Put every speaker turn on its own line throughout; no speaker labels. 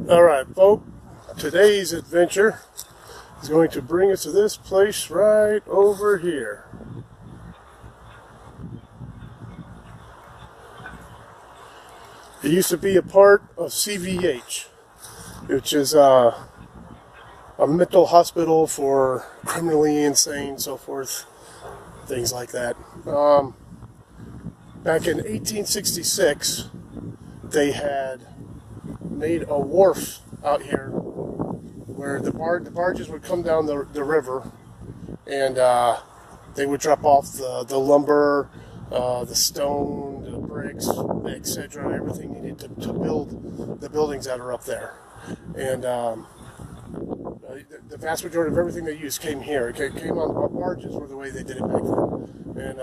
Alright, folks, today's adventure is going to bring us to this place right over here. It used to be a part of CVH, which is a mental hospital for criminally insane, so forth, things like that. Back in 1866, they had made a wharf out here where the barges would come down the river, and they would drop off the lumber, the stone, the bricks, etc., everything needed to build the buildings that are up there. And the vast majority of everything they used came here. It came on barges, were the way they did it back then. And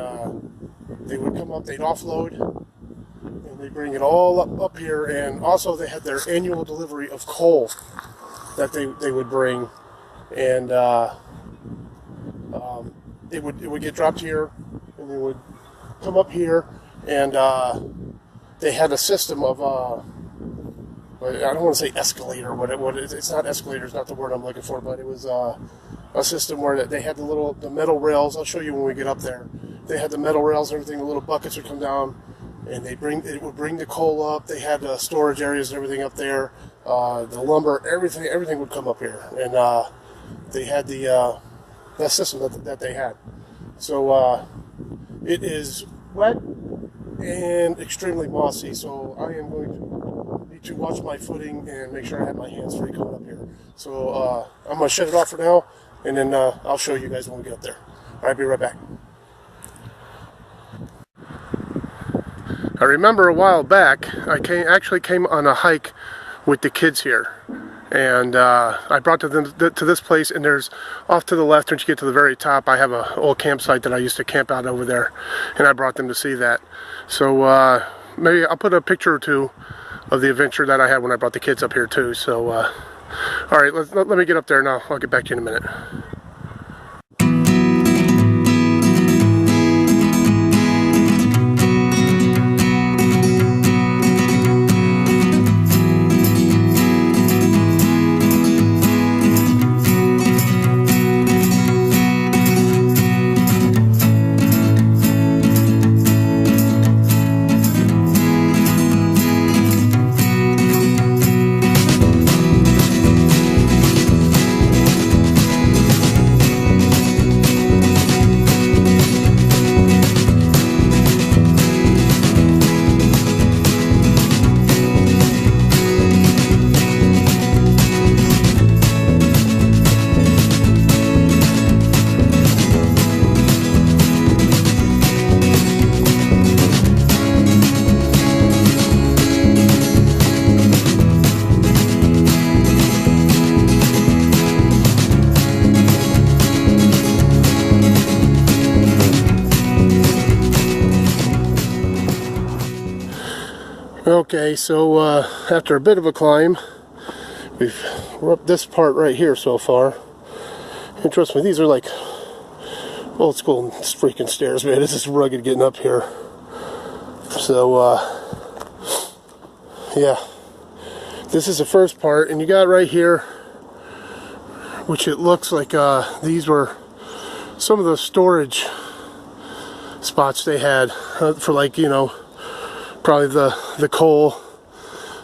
they would come up, they'd offload, and they bring it all up here. And also they had their annual delivery of coal that they would bring, and it would get dropped here, and they would come up here, and they had a system of I don't want to say escalator. It's not escalator. It's not the word I'm looking for, but it was a system where they had the metal rails. I'll show you when we get up there. They had the metal rails and everything. The little buckets would come down, and it would bring the coal up. They had storage areas and everything up there. The lumber, everything would come up here, and they had that system that they had. So it is wet and extremely mossy. So I am going to need to watch my footing and make sure I have my hands free coming up here. So I'm going to shut it off for now, and then I'll show you guys when we get up there. All right, be right back. I remember a while back, I actually came on a hike with the kids here, and I brought them to this place, and there's off to the left, once you get to the very top, I have an old campsite that I used to camp out over there, and I brought them to see that. So maybe I'll put a picture or two of the adventure that I had when I brought the kids up here too. So all right, let me get up there now. I'll get back to you in a minute. Okay, so after a bit of a climb, we're up this part right here so far. And trust me, these are like old school freaking stairs, man. This is rugged getting up here. So, yeah. This is the first part, and you got right here, which it looks like these were some of the storage spots they had for, like, you know, probably the coal,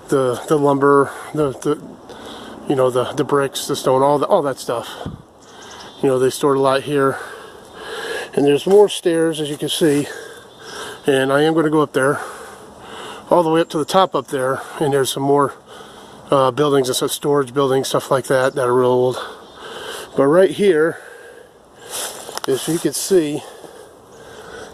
the lumber, the bricks, the stone, all that stuff. You know, they stored a lot here. And there's more stairs, as you can see. And I am going to go up there, all the way up to the top up there. And there's some more buildings and some storage buildings, stuff like that are real old. But right here, as you can see,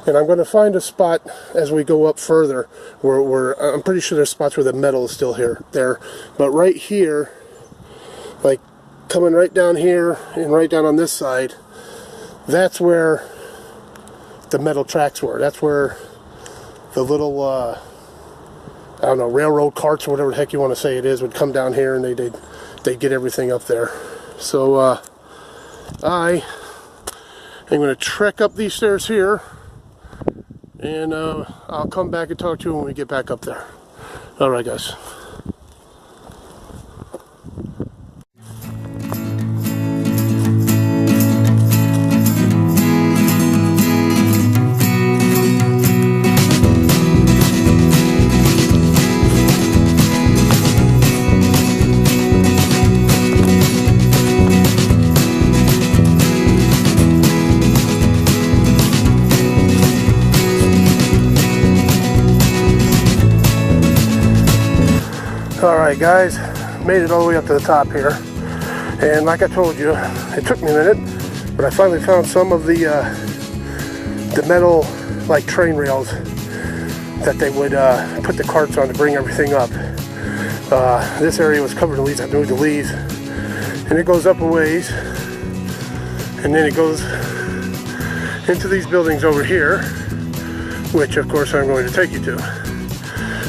and I'm going to find a spot as we go up further where I'm pretty sure there's spots where the metal is still there. But right here, like coming right down here and right down on this side, that's where the metal tracks were. That's where the little, I don't know, railroad carts or whatever the heck you want to say it is would come down here, and they'd get everything up there. So I am going to trek up these stairs here, and I'll come back and talk to you when we get back up there. Alright, guys. Alright guys, made it all the way up to the top here, and like I told you, it took me a minute, but I finally found some of the metal like train rails that they would put the carts on to bring everything up. This area was covered in leaves. I moved the leaves, and it goes up a ways, and then it goes into these buildings over here, which of course I'm going to take you to.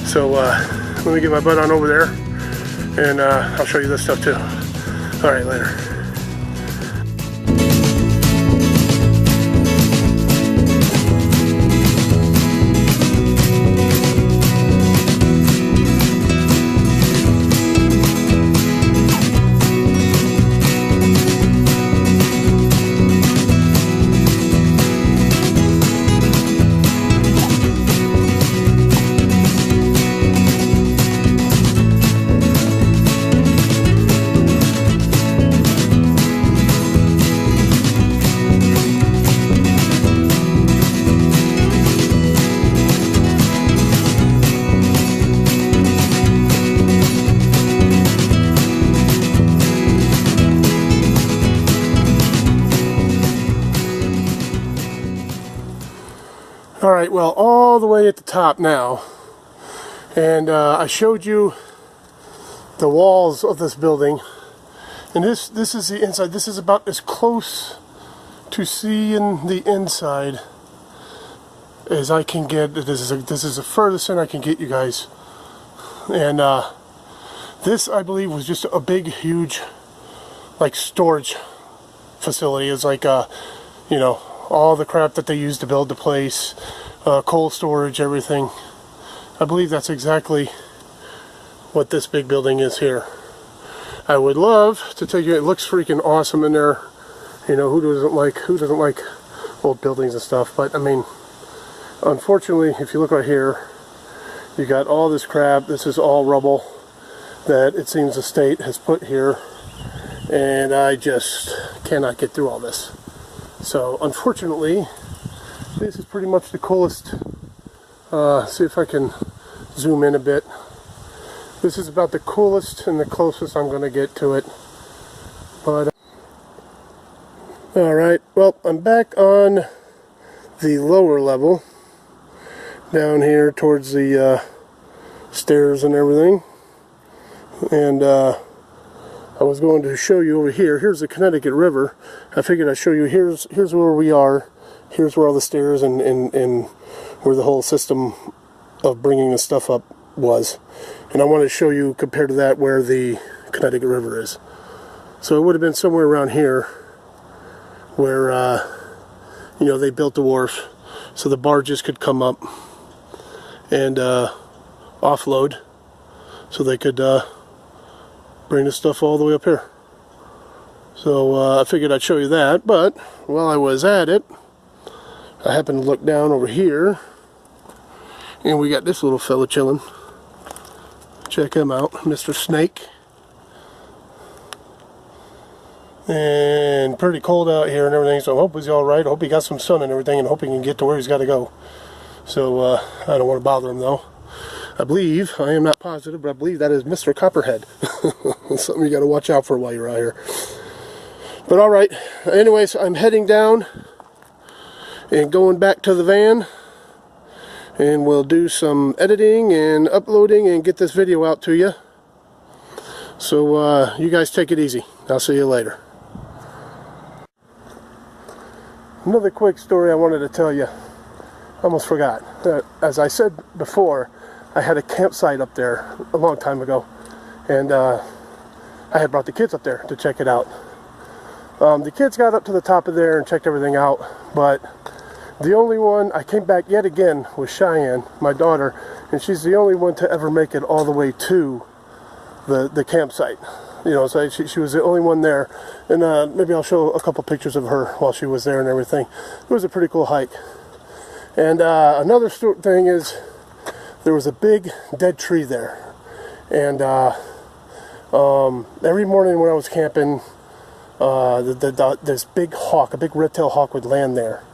So let me get my butt on over there, and I'll show you this stuff too. Alright, later. Alright, well, all the way at the top now, and I showed you the walls of this building, and this is the inside. This is about as close to seeing the inside as I can get. This is the furthest in I can get you guys, and this, I believe, was just a big, huge, like, storage facility. It's like, you know, all the crap that they used to build the place, coal storage, everything. I believe that's exactly what this big building is here. I would love to take you. It looks freaking awesome in there. You know, who doesn't like old buildings and stuff? But I mean, unfortunately, if you look right here, you got all this crap. This is all rubble that it seems the state has put here, and I just cannot get through all this. So unfortunately, this is pretty much the coolest. See if I can zoom in a bit. This is about the coolest and the closest I'm going to get to it. But alright, well, I'm back on the lower level, down here towards the stairs and everything. And I was going to show you over here. Here's the Connecticut River. I figured I'd show you. Here's where we are. Here's where all the stairs and where the whole system of bringing the stuff up was. And I want to show you, compared to that, where the Connecticut River is. So it would have been somewhere around here where, you know, they built the wharf so the barges could come up and offload, so they could bring the stuff all the way up here. So I figured I'd show you that, but while I was at it, I happened to look down over here, and we got this little fella chilling. Check him out, Mr. Snake. And pretty cold out here and everything, so I hope he's alright. I hope he got some sun and everything, and hope he can get to where he's got to go. So I don't want to bother him though. I believe, I am not positive, but I believe that is Mr. Copperhead. Something you got to watch out for while you're out here. But alright, anyways, I'm heading down and going back to the van, and we'll do some editing and uploading and get this video out to you. So you guys take it easy. I'll see you later. Another quick story I wanted to tell you. I almost forgot. As I said before, I had a campsite up there a long time ago, and I had brought the kids up there to check it out. The kids got up to the top of there and checked everything out, but the only one, I came back yet again with Cheyenne, my daughter, and she's the only one to ever make it all the way to the campsite. You know, so she was the only one there, and maybe I'll show a couple pictures of her while she was there and everything. It was a pretty cool hike. And another thing is, there was a big dead tree there, and every morning when I was camping, this big hawk, a big red-tailed hawk, would land there,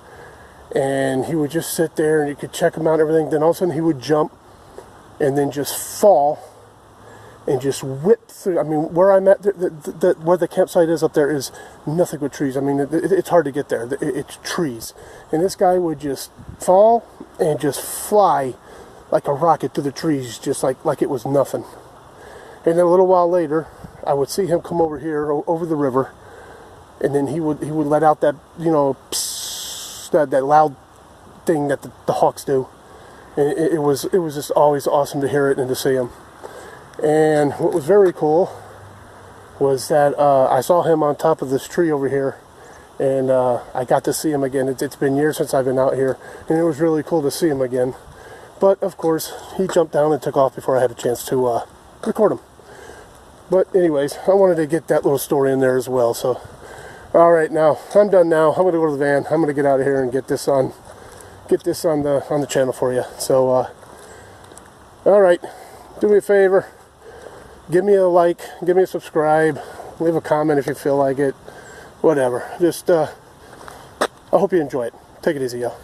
and he would just sit there, and you could check him out and everything. Then all of a sudden he would jump and then just fall, and just whipped through. I mean, where I'm at, where the campsite is up there is nothing but trees. I mean, it's hard to get there. It's trees. And this guy would just fall and just fly like a rocket through the trees, just like it was nothing. And then a little while later, I would see him come over here, over the river, and then he would let out that, you know, psst, that loud thing that the hawks do. And it was just always awesome to hear it and to see him. And what was very cool was that I saw him on top of this tree over here, and I got to see him again. It's been years since I've been out here, and it was really cool to see him again. But of course, he jumped down and took off before I had a chance to record him. But anyways, I wanted to get that little story in there as well. So, all right, now I'm done. Now I'm going to go to the van. I'm going to get out of here and get this on the channel for you. So, all right, do me a favor. Give me a like, give me a subscribe, leave a comment if you feel like it, whatever. Just, I hope you enjoy it. Take it easy, y'all.